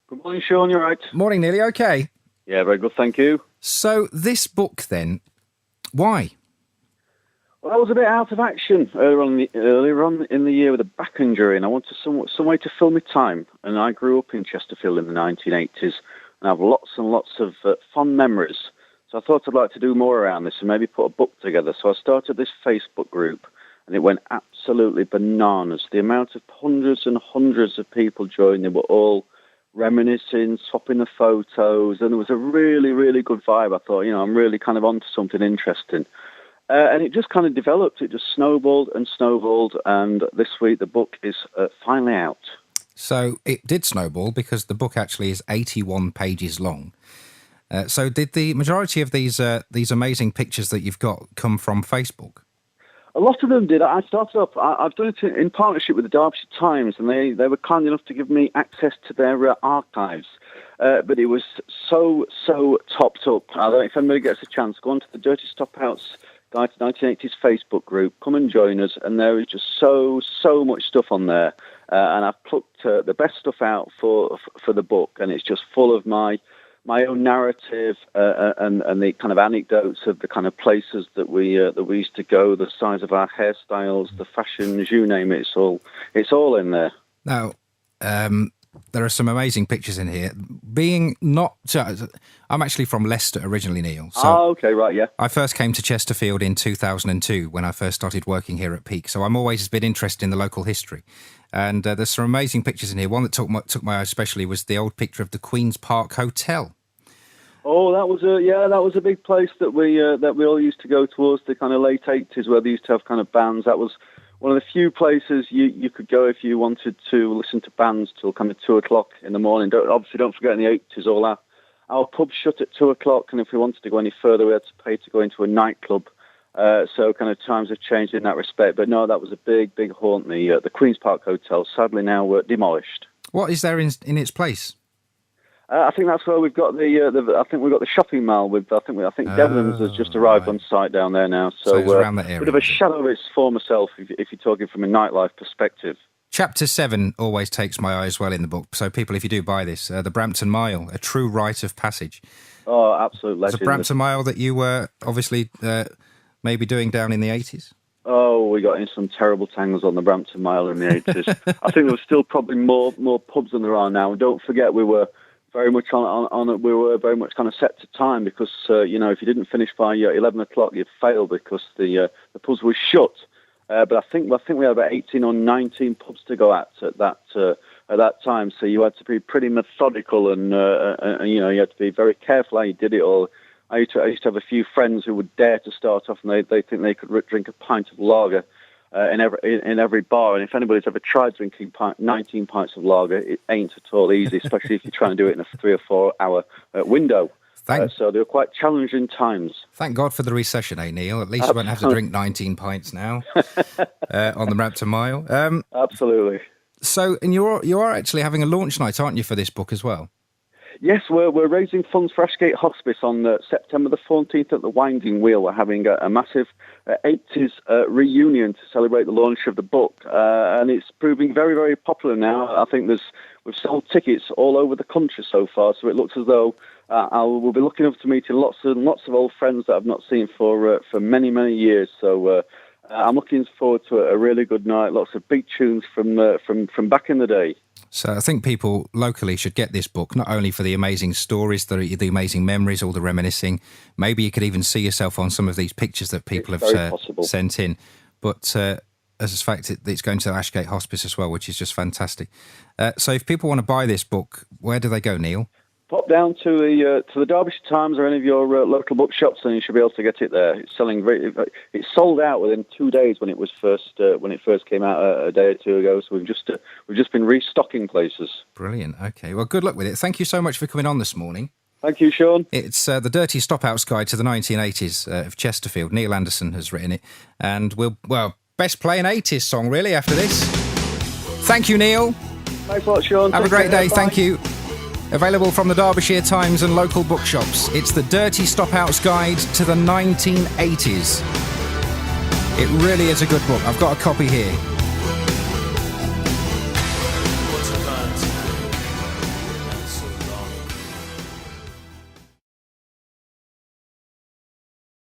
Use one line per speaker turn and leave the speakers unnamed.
Good morning, Sean. You're right.
Morning, Neil. Okay.
Yeah, very good, thank you.
So this book, then, why?
Well, I was a bit out of action earlier on in the year with a back injury, and I wanted some way to fill my time. And I grew up in Chesterfield in the 1980s, and I have lots and lots of fond memories. So I thought I'd like to do more around this and maybe put a book together. So I started this Facebook group, and it went absolutely bananas. The amount of hundreds and hundreds of people joined, they were all reminiscing, swapping the photos, and it was a really, really good vibe. I thought, I'm really kind of onto something interesting. And it just kind of developed. It just snowballed and snowballed, and this week the book is finally out.
So it did snowball because the book actually is 81 pages long. So did the majority of these amazing pictures that you've got come from Facebook?
A lot of them did. I started off, I've done it in partnership with the Derbyshire Times, and they were kind enough to give me access to their archives. But it was so topped up. I don't know if anybody gets a chance, go on to the Dirty Stopouts Guide to 1980s Facebook group, come and join us, and there is just so much stuff on there. And I've plucked the best stuff out for the book, and it's just full of my own narrative and the kind of anecdotes of the kind of places that we used to go, the size of our hairstyles, the fashions, you name it. It's all in there.
Now, there are some amazing pictures in here. I'm actually from Leicester originally, Neil. So
okay, right, yeah.
I first came to Chesterfield in 2002 when I first started working here at Peak. So I'm always been interested in the local history. And there's some amazing pictures in here. One that took my eye especially was the old picture of the Queen's Park Hotel.
Oh, that was a big place that we all used to go towards the kind of late 80s, where they used to have kind of bands. That was one of the few places you could go if you wanted to listen to bands till kind of 2:00 in the morning. Don't forget in the 80s, all our pubs shut at 2:00, and if we wanted to go any further, we had to pay to go into a nightclub. So kind of times have changed in that respect. But no, that was a big haunt. The Queen's Park Hotel, sadly now demolished.
What is there in its place?
I think that's where we've got I think we've got the shopping mall. I think Devlin's has just arrived on site down there now. So
it's around that area.
A bit of a shadow of its former self, if you're talking from a nightlife perspective.
Chapter 7 always takes my eye as well in the book. So people, if you do buy this, the Brampton Mile, a true rite of passage.
Oh, absolute legend.
The Brampton Mile that you were obviously maybe doing down in the 80s?
Oh, we got in some terrible tangles on the Brampton Mile in the 80s. I think there was still probably more pubs than there are now. And don't forget, we were very much we were very much kind of set to time, because if you didn't finish by 11:00, you'd fail because the pubs were shut. But I think we had about 18 or 19 pubs to go at that time. So you had to be pretty methodical, and you had to be very careful how you did it all. I used to have a few friends who would dare to start off, and they think they could drink a pint of lager in every bar. And if anybody's ever tried drinking 19 pints of lager, it ain't at all easy, especially if you're trying to do it in a 3 or 4 hour window. So they were quite challenging times.
Thank God for the recession, Neil? At least you won't have to drink 19 pints now on the Brampton Mile.
Absolutely.
So, and you are actually having a launch night, aren't you, for this book as well?
Yes, we're raising funds for Ashgate Hospice on September the 14th at the Winding Wheel. We're having a massive 80s reunion to celebrate the launch of the book, and it's proving very, very popular now. I think we've sold tickets all over the country so far, so it looks as though we'll be looking up to meeting lots of old friends that I've not seen for many, many years. So I'm looking forward to a really good night. Lots of big tunes from back in the day.
So I think people locally should get this book, not only for the amazing stories, the amazing memories, all the reminiscing. Maybe you could even see yourself on some of these pictures that people have sent in. But as a fact, it's going to Ashgate Hospice as well, which is just fantastic. So if people want to buy this book, where do they go, Neil?
Pop down to the Derbyshire Times or any of your local bookshops, and you should be able to get it there. It's selling it's sold out within 2 days when it first came out a day or two ago. So we've just been restocking places.
Brilliant. Okay. Well, good luck with it. Thank you so much for coming on this morning.
Thank you, Sean.
It's the Dirty Stopouts Guide to the 1980s of Chesterfield. Neil Anderson has written it, and best play an 80s song really after this. Thank you, Neil.
Thanks a lot, Sean.
Have a great day. Bye. Thank you. Available from the Derbyshire Times and local bookshops. It's the Dirty Stopouts Guide to the 1980s. It really is a good book. I've got a copy here.